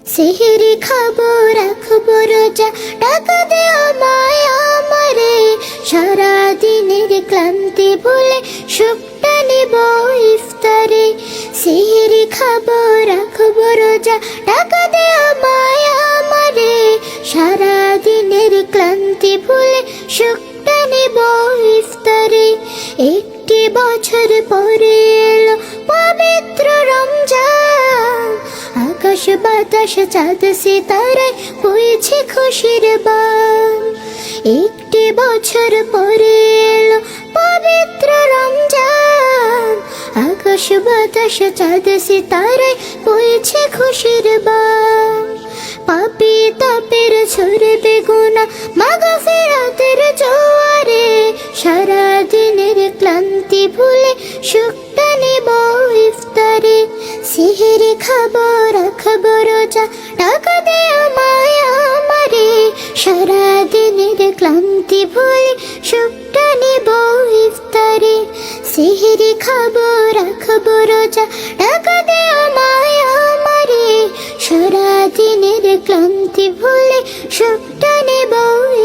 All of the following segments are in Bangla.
সেহরি খাবো রাখবো রোজা, টাকা দে আমায় আমারে। সারা দিনের ক্লান্তি ভুলে সুখটা নিব ইফতারে। সেহরি খাবো রাখবো রোজা, টাকা দে আমায় আমারে। সারা দিনের ক্লান্তি ভুলে সুখটা নিব ইফতারে। একটি বছর পরে এলো পবিত্র রমজান, আকাশ বাতাস চাঁদ সিতারায় বইছে খুশির বান। একটি বছর পরে এলো পবিত্র রমজান, আকাশ বাতাস চাঁদ সিতারায় বইছে খুশির বান। পাপী তাপের ঝরবে গুনাহ মাগফিরাতের জোয়ারে। সারা দিনের ক্লান্তি ভুলে সুখটা নিব ইফতারে। সেহরি খাবো রাখবো রোজা, টাকা দে আমায় আমারে। সারা দিনের ক্লান্তি ভুলে সুখটা নিব ইফতারে। সেহরি খাবো রাখবো রোজা, টাকা দে আমায় আমারে। সারা দিনের ক্লান্তি ভুলে সুখটা নিব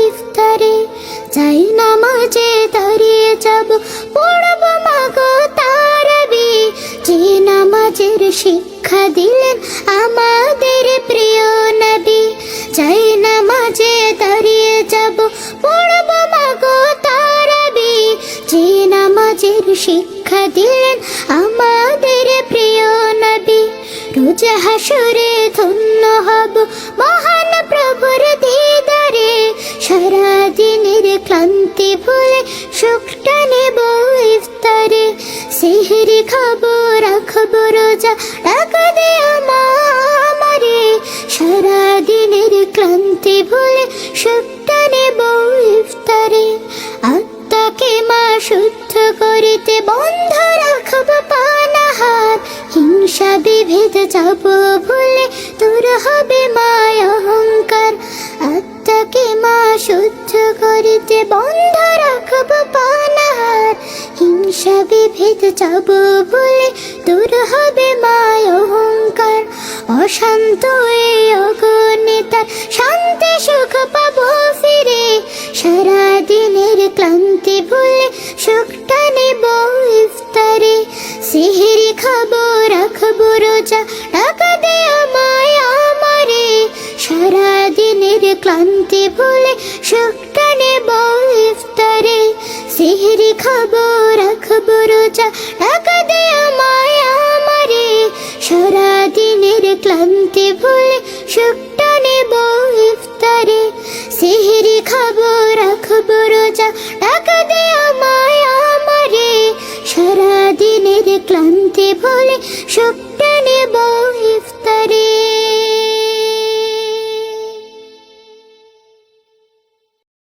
ইফতারে। যাই নামাজে দাঁড়িয়ে যাব, পড়ব মাগো তারাবি। যে নামাজের শিক্ষা দিলেন আমাদের প্রিয় নবী। যাই নামাজে দাঁড়িয়ে যাব, পড়ব মাগো তারাবি। যে নামাজের শিক্ষা দিলেন আমাদের প্রিয় নবী। রোজ হাসরে ধন্য হব মহান প্রভুর দিদারে। সারা দিনের ক্লান্তি ভুলে সুখটা নেব ইফতারে। সেহরি খাবো রাখবো রোজা, টাকা দে আমারে। সারা দিনের ক্লান্তি ভুলে সুখটা নেব ইফতারে। আত্মাকে মা শুদ্ধ করিতে বন্ধ রাখব পানাহার। হিংসা বিভেদ যাব ভুলে দূর হবে মায় অহংকার। আত্মাকে মা শুদ্ধ করিতে বন্ধ রাখব পানাহার। হিংসা বিভেদ যাব ভুলে দূর হবে মায় অহংকার। অশান্ত এই অগণিতার শান্তি সুখ পাবো ফিরে। সারা দিনের ক্লান্তি ভুলে সুখটা নেব ইফতারে। সেহরি খাবো রাখবো রোজা, টাকা দে আমায় আমারে। সারা দিনের ক্লান্তি ভুলে সুখটা নেব ইফতারে। সেহরি খাবো রাখবো রোজা, টাকা দে আমায় আমারে। সারা দিনের ক্লান্তি ভুলে সুখটা নেব ইফতারে। সেহরি খাবো রাখবো রোজা, টাকা দে আমায় আমারে। সারা দিনের ক্লান্তি ভুলে সুখটা নেব ইফতারে।